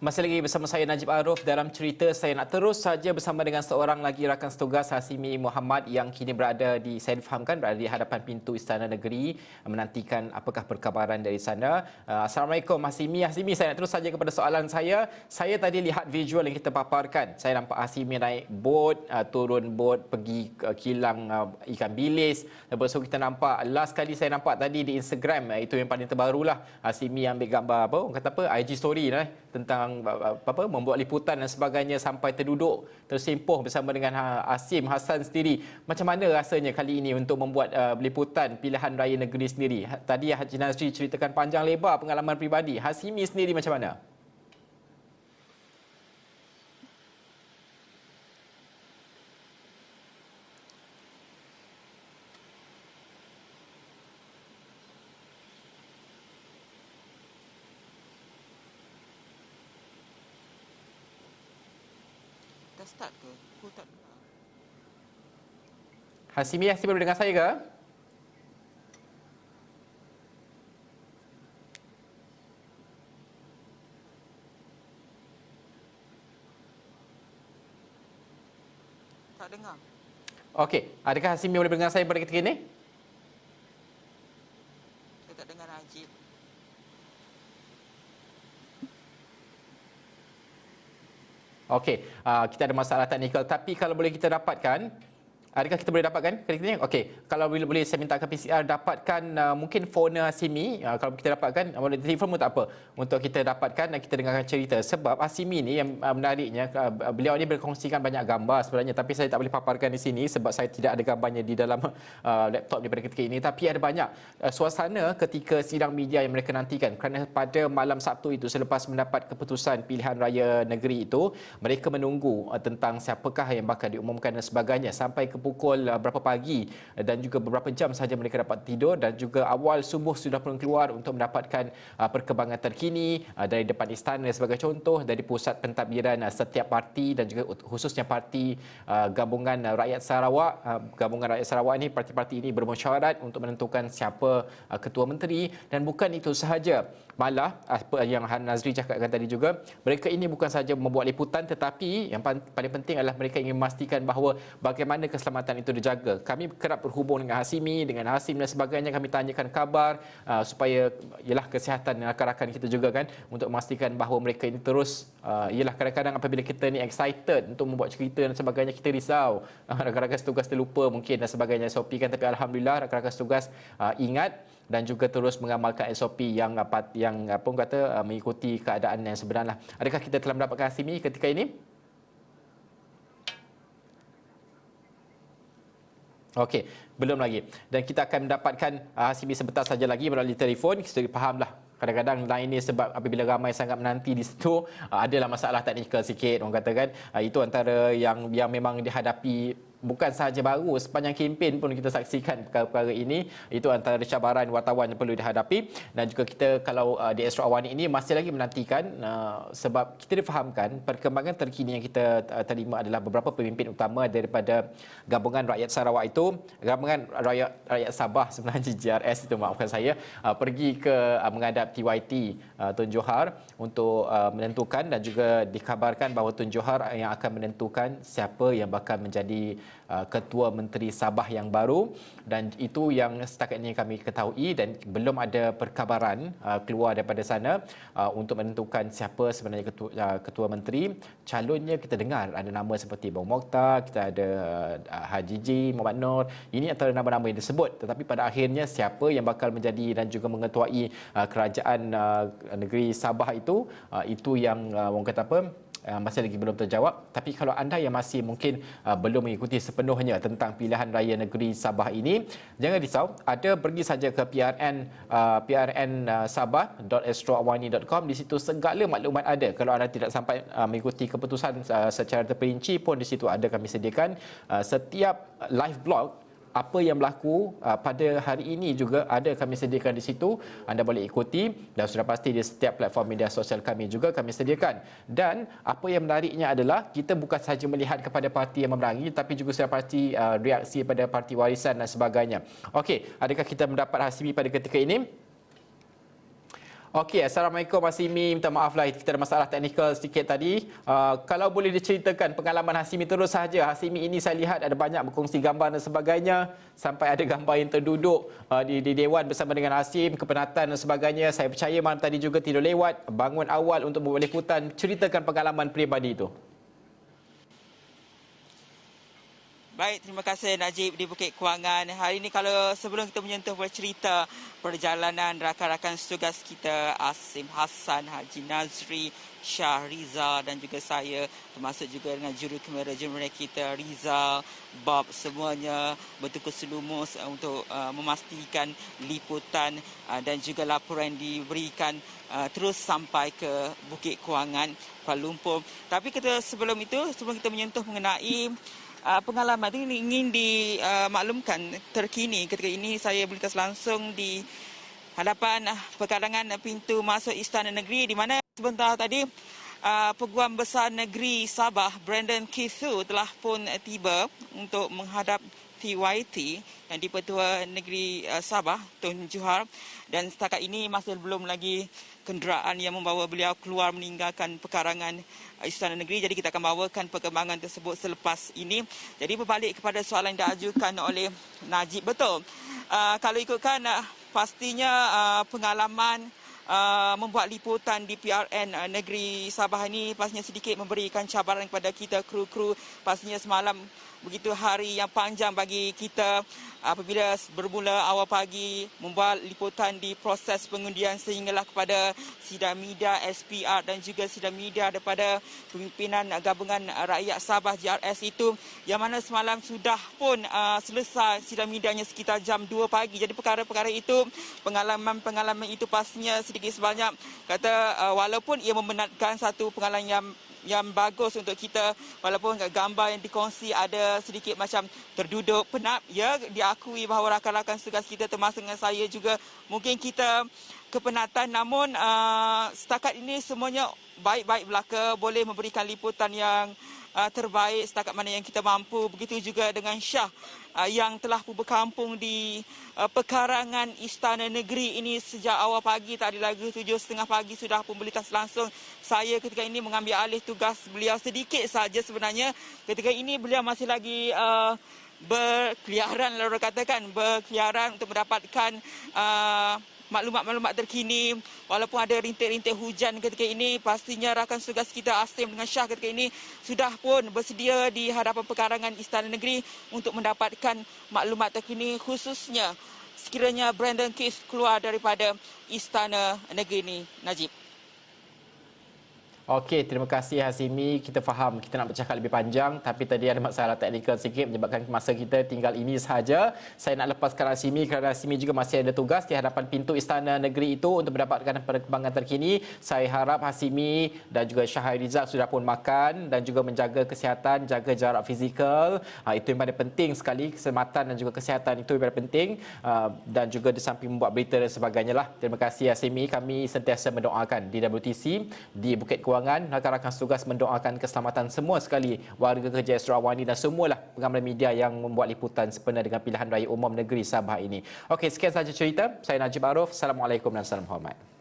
Masih lagi bersama saya Najib Aruf dalam cerita saya nak terus saja bersama dengan seorang lagi rakan setugas Hasimi Muhammad yang kini berada di, saya difahamkan berada di hadapan pintu Istana Negeri menantikan apakah perkabaran dari sana. Assalamualaikum Hasimi. Hasimi, saya nak terus saja kepada soalan saya. Saya tadi lihat visual yang kita paparkan. Saya nampak Hasimi naik bot, turun bot pergi kilang ikan bilis. Lepas tu kita nampak, last kali saya nampak tadi di Instagram, itu yang paling terbarulah, Hasimi ambil gambar apa, orang kata apa, IG story lah tentang apa membuat liputan dan sebagainya sampai terduduk tersimpuh bersama dengan Asim Hassan sendiri. Macam mana rasanya kali ini untuk membuat liputan pilihan raya negeri sendiri? Tadi Haji Nazri ceritakan panjang lebar pengalaman pribadi. Hasimi sendiri macam mana? Dah start ke? Aku tak dengar. Hasimi boleh dengar saya ke? Tak dengar. Okey, adakah Hasimi boleh dengar saya pada ketika ini? Saya tak dengar Najib. Okey, kita ada masalah teknikal, tapi kalau boleh kita dapatkan, adakah kita boleh dapatkan ketika ini? Okey, kalau boleh saya minta ke PCR dapatkan mungkin phone Hasimi, kalau kita dapatkan, telefon pun tak apa, untuk kita dapatkan dan kita dengarkan cerita. Sebab Hasimi ni yang menariknya, beliau ni berkongsikan banyak gambar sebenarnya, tapi saya tak boleh paparkan di sini sebab saya tidak ada gambarnya di dalam laptop daripada ketika ini. Tapi ada banyak suasana ketika sidang media yang mereka nantikan, kerana pada malam Sabtu itu selepas mendapat keputusan pilihan raya negeri itu, mereka menunggu tentang siapakah yang bakal diumumkan dan sebagainya sampai ke pukul berapa pagi, dan juga beberapa jam sahaja mereka dapat tidur, dan juga awal subuh sudah pun keluar untuk mendapatkan perkembangan terkini dari depan istana sebagai contoh, dari pusat pentadbiran setiap parti dan juga khususnya parti Gabungan Rakyat Sarawak. Gabungan Rakyat Sarawak ini, parti-parti ini bermusyawarat untuk menentukan siapa ketua menteri, dan bukan itu sahaja. Malah apa yang Nazri cakapkan tadi juga, mereka ini bukan sahaja membuat liputan, tetapi yang paling penting adalah mereka ingin memastikan bahawa bagaimana keselamatan itu dijaga. Kami kerap berhubung dengan Hasimi, dengan Hasim dan sebagainya, kami tanyakan kabar supaya ialah kesihatan rakan-rakan kita juga kan, untuk memastikan bahawa mereka ini terus ialah kadang-kadang apabila kita ni excited untuk membuat cerita dan sebagainya, kita risau rakan-rakan setugas terlupa mungkin dan sebagainya SOP kan, tapi alhamdulillah rakan-rakan setugas ingat dan juga terus mengamalkan SOP yang apa kata mengikuti keadaan yang sebenarnya. Adakah kita telah mendapatkan Hasimi ketika ini? Okey, belum lagi. Dan kita akan mendapatkan Hasimi sebentar saja lagi melalui telefon. Kita fahamlah kadang-kadang line ni sebab apabila ramai sangat menanti di situ, adalah masalah teknikal sikit orang katakan. Itu antara yang memang dihadapi bukan sahaja baru, sepanjang kempen pun kita saksikan perkara-perkara ini. Itu antara cabaran wartawan yang perlu dihadapi. Dan juga kita kalau di Astro Awani ini masih lagi menantikan, sebab kita difahamkan perkembangan terkini yang kita terima adalah beberapa pemimpin utama daripada Gabungan Rakyat Sarawak itu, Gabungan Rakyat Sabah sebenarnya, GRS itu, maafkan saya, pergi ke menghadap TYT Tun Johar untuk menentukan, dan juga dikabarkan bahawa Tun Johar yang akan menentukan siapa yang bakal menjadi Ketua Menteri Sabah yang baru. Dan itu yang setakat ini kami ketahui, dan belum ada perkabaran keluar daripada sana untuk menentukan siapa sebenarnya Ketua Menteri. Calonnya kita dengar ada nama seperti Bang Mokhtar, kita ada Haji Ji, Muhammad Nur. Ini antara nama-nama yang disebut, tetapi pada akhirnya siapa yang bakal menjadi dan juga mengetuai kerajaan negeri Sabah itu yang orang kata apa, masih lagi belum terjawab. Tapi kalau anda yang masih mungkin belum mengikuti sepenuhnya tentang pilihan raya negeri Sabah ini, jangan risau, ada pergi saja ke prnsabah.astroawani.com. Di situ segala maklumat ada. Kalau anda tidak sampai mengikuti keputusan secara terperinci pun, di situ ada kami sediakan setiap live blog. Apa yang berlaku pada hari ini juga ada kami sediakan di situ. Anda boleh ikuti, dan sudah pasti di setiap platform media sosial kami juga kami sediakan. Dan apa yang menariknya adalah kita bukan sahaja melihat kepada parti yang memerangi, tapi juga sudah pasti reaksi pada parti warisan dan sebagainya. Okey, adakah kita mendapat Hasimi pada ketika ini? Okey, Assalamualaikum Hasimi. Minta maaf lah kita ada masalah teknikal sedikit tadi. Kalau boleh diceritakan pengalaman Hasimi terus sahaja. Hasimi ini saya lihat ada banyak berkongsi gambar dan sebagainya. Sampai ada gambar yang terduduk di Dewan bersama dengan Hasim, kepenatan dan sebagainya. Saya percaya malam tadi juga tidur lewat, bangun awal untuk membuat liputan. Ceritakan pengalaman peribadi itu. Baik, terima kasih Najib di Bukit Kewangan. Hari ini kalau sebelum kita menyentuh cerita perjalanan rakan-rakan tugas kita Asim Hassan, Haji Nazri, Shah Rizal dan juga saya, termasuk juga dengan juru kamera kita Rizal, Bob, semuanya bertukar selumus untuk memastikan liputan dan juga laporan diberikan terus sampai ke Bukit Kewangan, Kuala Lumpur. Tapi sebelum kita menyentuh mengenai pengalaman ini ingin dimaklumkan terkini ketika ini saya berlintas langsung di hadapan pekarangan pintu masuk Istana Negeri di mana sebentar tadi Peguam Besar Negeri Sabah Brandon Kithu telah pun tiba untuk menghadap TYT yang di-Pertua Negeri Sabah Tun Johar, dan setakat ini masih belum lagi kenderaan yang membawa beliau keluar meninggalkan pekarangan Istana Negeri. Jadi kita akan bawakan perkembangan tersebut selepas ini. Jadi berbalik kepada soalan yang diajukan oleh Najib, betul. Kalau ikutkan pastinya pengalaman membuat liputan di PRN Negeri Sabah ini pastinya sedikit memberikan cabaran kepada kita kru-kru. Pastinya semalam begitu hari yang panjang bagi kita apabila bermula awal pagi membuat liputan di proses pengundian sehinggalah kepada sidang media SPR dan juga sidang media daripada Pimpinan Gabungan Rakyat Sabah GRS itu, yang mana semalam sudah pun selesai sidang medianya sekitar jam 2 pagi. Jadi perkara-perkara itu, pengalaman-pengalaman itu pastinya sedikit sebanyak kata walaupun ia membenarkan satu pengalaman yang bagus untuk kita, walaupun gambar yang dikongsi ada sedikit macam terduduk penat, ya, diakui bahawa rakan-rakan tugas kita termasuk dengan saya juga mungkin kita kepenatan, namun setakat ini semuanya baik-baik belaka, boleh memberikan liputan yang terbaik setakat mana yang kita mampu. Begitu juga dengan Shah yang telah pun berkampung di pekarangan Istana Negeri ini sejak awal pagi, tadi lagi 7.30 pagi sudah pun berlintas langsung. Saya ketika ini mengambil alih tugas beliau sedikit saja sebenarnya. Ketika ini beliau masih lagi berkeliaran, lalu katakan berkeliaran untuk mendapatkan maklumat-maklumat terkini. Walaupun ada rintik-rintik hujan ketika ini, pastinya rakan tugas kita Asim dengan Shah ketika ini sudah pun bersedia di hadapan pekarangan Istana Negeri untuk mendapatkan maklumat terkini, khususnya sekiranya Brandon Keith keluar daripada Istana Negeri ini. Najib. Okey, terima kasih Hasimi. Kita faham kita nak bercakap lebih panjang tapi tadi ada masalah teknikal sikit menyebabkan masa kita tinggal ini sahaja. Saya nak lepaskan Hasimi kerana Hasimi juga masih ada tugas di hadapan pintu Istana Negeri itu untuk mendapatkan perkembangan terkini. Saya harap Hasimi dan juga Shah Rizal sudah pun makan dan juga menjaga kesihatan, jaga jarak fizikal. Itu yang paling penting sekali, keselamatan dan juga kesihatan itu yang paling penting, dan juga di samping membuat berita dan sebagainya lah. Terima kasih Hasimi. Kami sentiasa mendoakan di WTC di Bukit Kewangan, rakan-rakan tugas mendoakan keselamatan semua sekali warga kerja Sarawak dan semualah pengamal media yang membuat liputan sepenuhnya dengan pilihan raya umum negeri Sabah ini. Okey, sekian sahaja cerita. Saya Najib Arif. Assalamualaikum dan salam hormat.